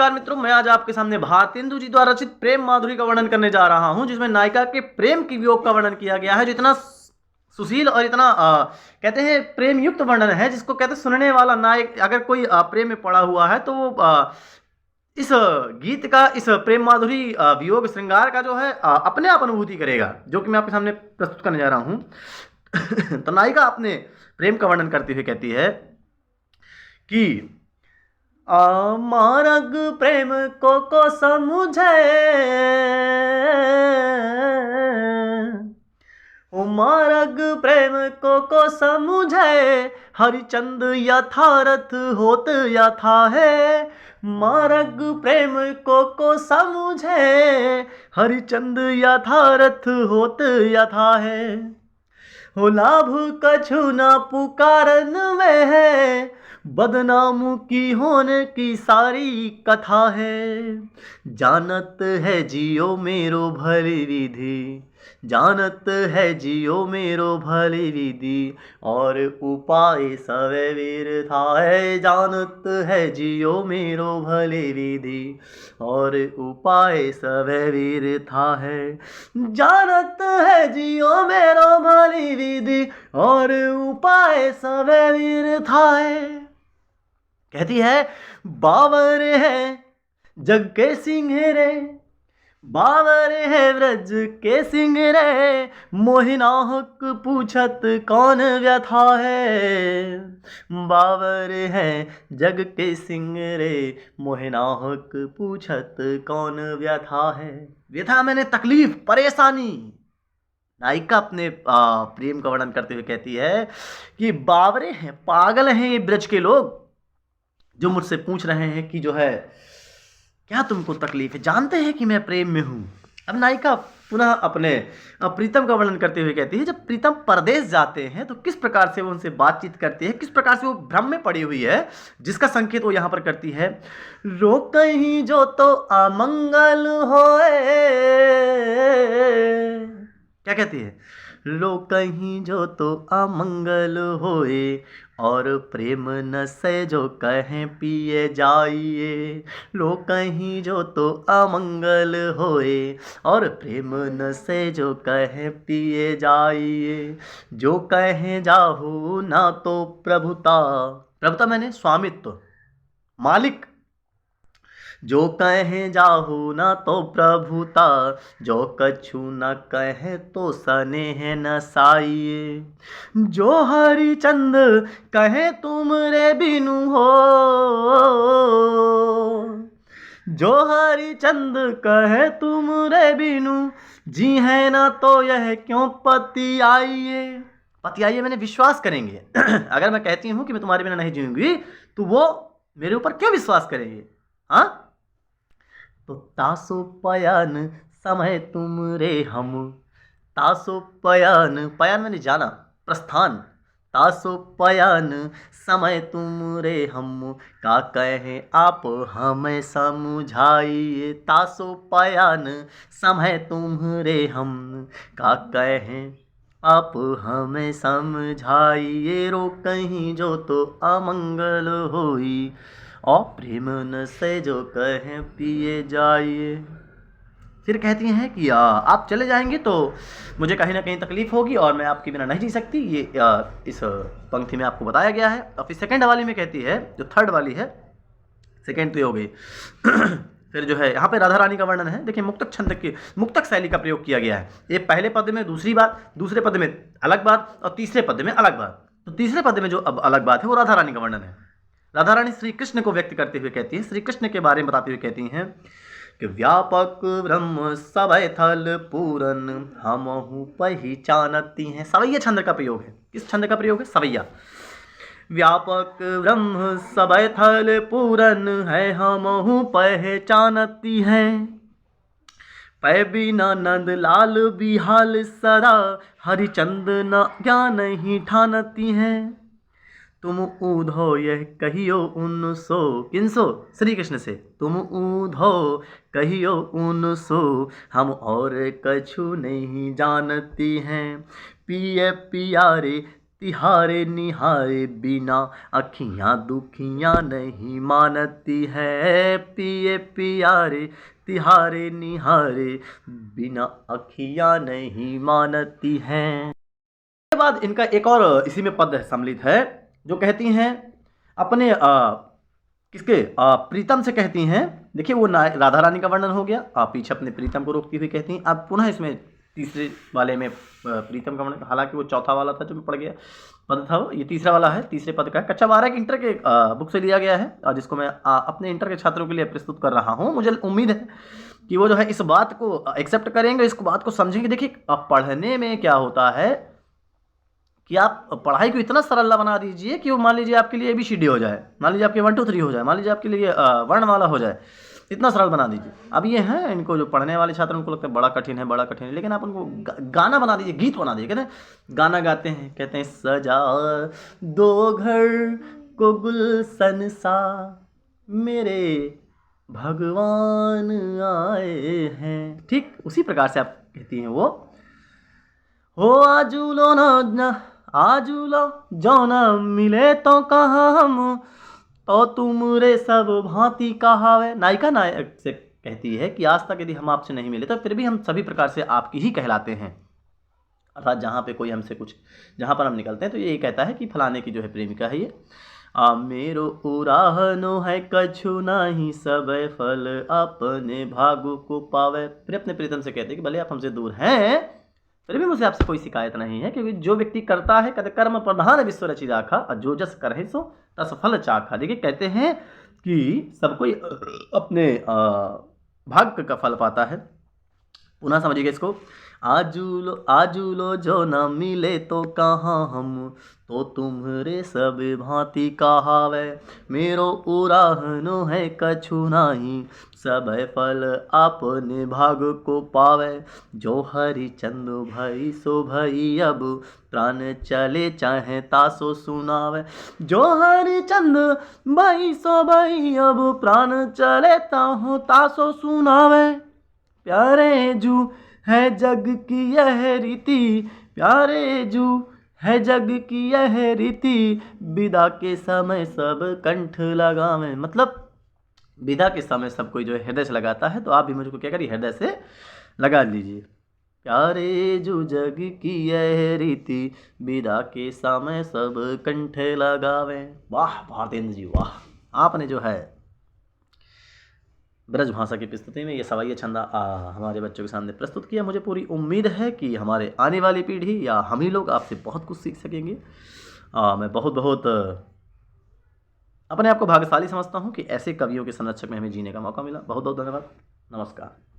नमस्कार मित्रों, मैं आज आपके सामने भारतेंदु जी द्वारा रचित प्रेम माधुरी का वर्णन करने जा रहा हूं, जिसमें नायिका के प्रेम की वियोग का वर्णन किया गया है, जो इतना सुशील और इतना कहते हैं प्रेम युक्त वर्णन है, जिसको कहते हैं सुनने वाला नायक अगर कोई प्रेम में पड़ा हुआ है तो वो इस गीत का, इस प्रेम माधुरी वियोग श्रृंगार का जो है अपने आप अनुभूति करेगा, जो कि मैं आपके सामने प्रस्तुत करने जा रहा हूं। तो नायिका अपने प्रेम का वर्णन करते हुए कहती है कि मारग प्रेम को समझे, मारग प्रेम को समझे, हरिचंद यथारथ होत यथा है। मारग प्रेम को समझे, हरिचंद यथारथ होत यथा है। हो लाभ कछु न पुकारन में है, बदनाम की होने की सारी कथा है। जानत है जियो मेरो भली विधि, जानत है जियो मेरो भली विधि, और उपाय सवे वीरथा है। जानत है जियो मेरो भली विधि, और उपाय सवे वीरथा है। जानत है जियो मेरो भली विधि, और उपाय सवे वीरथा है। कहती है बावर है जग के सिंह रे, बावर है व्रज के सिंह रे, मोहिनाहक पूछत कौन व्यथा है। बावर है जग के सिंह रे, मोहिनाहक पूछत कौन व्यथा है। व्यथा मैंने तकलीफ, परेशानी। नायिका अपने प्रेम का वर्णन करते हुए कहती है कि बावरे हैं, पागल हैं ये ब्रज के लोग, जो मुझसे पूछ रहे हैं कि जो है क्या तुमको तकलीफ है, जानते हैं कि मैं प्रेम में हूं। अब नायिका पुनः अपने प्रीतम का वर्णन करते हुए कहती है, जब प्रीतम परदेश जाते हैं तो किस प्रकार से वो उनसे बातचीत करती है, किस प्रकार से वो भ्रम में पड़ी हुई है, जिसका संकेत वो यहां पर करती है। रोक कहीं जो तो अमंगल होए, क्या कहती है, लो कहीं जो तो अमंगल होए, और प्रेम न से जो कहें पिए जाइए। लो कहीं जो तो अमंगल होए, और प्रेम न से जो कहें पिए जाइए। जो कहें जाहू ना तो प्रभुता, प्रभुता मैंने स्वामित्व, मालिक। जो कहें जाहू ना तो प्रभुता, जो कछु न कहे तो स्नेह न साइए। जो हरिचंद कहे तुम रे बिनु हो, जो हरिचंद कहे तुम रे बिनु, जी है ना तो यह क्यों पति आइए। पति आइए मैंने विश्वास करेंगे। अगर मैं कहती हूं कि मैं तुम्हारे बिना नहीं जीऊंगी, तो वो मेरे ऊपर क्यों विश्वास करेंगे। हाँ, तो तासो पयान समय तुम रे हम, तासो पयान, पयान मैंने जाना, प्रस्थान। तासो पयान समय तुम रे हम, का कहें आप हमें समझाइए। तासो पयान समय तुम रे हम, का कहें आप हमें समझाइए। रो कहीं जो तो अमंगल होई, और प्रेम न से जो कहें पिए जाइए। फिर कहती हैं कि आप चले जाएंगे तो मुझे कहीं ना कहीं तकलीफ होगी, और मैं आपके बिना नहीं जी सकती। ये इस पंक्ति में आपको बताया गया है। और फिर सेकंड वाली में कहती है, जो थर्ड वाली है, सेकंड तो ये हो गई। फिर जो है यहाँ पे राधा रानी का वर्णन है। देखिए मुक्तक छंद की, मुक्तक शैली का प्रयोग किया गया है। ये पहले पद में दूसरी बात, दूसरे पद में अलग बात, और तीसरे पद में अलग बात। तो तीसरे पद में जो अब अलग बात है वो राधा रानी का वर्णन है। राधा रानी श्री कृष्ण को व्यक्त करते हुए कहती है, श्री कृष्ण के बारे में बताते हुए कहती हैं कि व्यापक ब्रह्म सवै थल पूरन, हमहु पहिचानती हैं। सवैया छंद का प्रयोग है। किस छंद का प्रयोग है? सवैया। व्यापक ब्रह्म सवै थल पूरन है, हमहु पहचानती हैं। पै बिना नंद लाल बिहाल सदा, हरिचंद न ज्ञान ही ठानती हैं। तुम ऊधो यह कहियो उनसो, किनसो? श्री कृष्ण से। तुम ऊधो कहियो उनसो, हम और कछु नहीं जानती हैं। पिए पियारे तिहारे निहारे बिना अखियाँ दुखियाँ नहीं मानती है, पिए पियारे तिहारे निहारे बिना अखियाँ नहीं मानती हैं। उसके बाद इनका एक और इसी में पद सम्मिलित है जो कहती हैं अपने किसके प्रीतम से कहती हैं। देखिए वो राधा रानी का वर्णन हो गया, आप पीछे अपने प्रीतम को रोकती हुई कहती हैं। अब पुनः इसमें तीसरे वाले में प्रीतम का वर्णन, हालांकि वो चौथा वाला था जो मैं पढ़ गया पद था, वो ये तीसरा वाला है, तीसरे पद का है। कक्षा 12 के इंटर के बुक से लिया गया है, जिसको मैं अपने इंटर के छात्रों के लिए प्रस्तुत कर रहा हूँ। मुझे उम्मीद है कि वो जो है इस बात को एक्सेप्ट करेंगे, इस बात को समझेंगे। देखिए पढ़ने में क्या होता है कि आप पढ़ाई को इतना सरल बना दीजिए कि वो मान लीजिए आपके लिए ABCD हो जाए, मान लीजिए आपके 1 2 3 हो जाए, मान लीजिए आपके लिए वर्णमाला हो जाए, इतना सरल बना दीजिए। अब ये हैं इनको जो पढ़ने वाले छात्र उनको लगता है बड़ा कठिन है, बड़ा कठिन है, लेकिन आप उनको गाना बना दीजिए, गीत बना दीजिए। कहते हैं गाना गाते हैं, कहते हैं सजा दो घर को गुलशन सा मेरे भगवान आए हैं, ठीक उसी प्रकार से आप कहती हैं वो हो आजूलो न आजूलो जो न मिले तो कहाँ हम तो तुमरे सब भांति कहावे। नायिका नायक से कहती है कि आज तक यदि हम आपसे नहीं मिले तो फिर भी हम सभी प्रकार से आपकी ही कहलाते हैं। अर्थात जहाँ पे कोई हमसे कुछ, जहाँ पर हम निकलते हैं तो ये कहता है कि फलाने की जो है प्रेमिका है ये। मेरो उराहनो है कछु नाही सब फल अपने भागु को पावे। फिर अपने प्रीतम से कहते हैं कि भले आप हमसे दूर हैं फिर भी मुझे आपसे कोई शिकायत नहीं है, क्योंकि जो व्यक्ति करता है कहते कर्म प्रधान विश्व रचि राखा और जो जस करहि सो तस फल चाखा। देखिए कहते हैं कि सब कोई अपने भाग्य का फल पाता है। पुनः समझिएगा इसको, आजूलो जो न मिले तो कहाँ हम तो तुम्हारे सब भांति कहावे। मेरो उराहनो है कछु नाही सब फल अपने भाग को पावे। जो हरिचंद भई सो भई अब प्राण चले चाहे तासो सुनावे। जो हरिचंद भई सो भई अब प्राण चले तासो सुनावे। प्यारे जू है जग की यह रीति, प्यारे जू है जग की यह रीति विदा के समय सब कंठ लगावे। मतलब विदा के समय सब कोई जो है हृदय से लगाता है, तो आप भी मुझको क्या करिए हृदय से लगा लीजिए। प्यारे जो जग की यह रीति विदा के समय सब कंठ लगावे। वाह भारतेंद्र जी वाह, आपने जो है ब्रज भाषा की प्रस्तुति में ये सवाई छंद हमारे बच्चों के सामने प्रस्तुत किया। मुझे पूरी उम्मीद है कि हमारे आने वाली पीढ़ी या हम ही लोग आपसे बहुत कुछ सीख सकेंगे। मैं बहुत बहुत अपने आप को भाग्यशाली समझता हूँ कि ऐसे कवियों के संरक्षक में हमें जीने का मौका मिला। बहुत बहुत धन्यवाद, नमस्कार।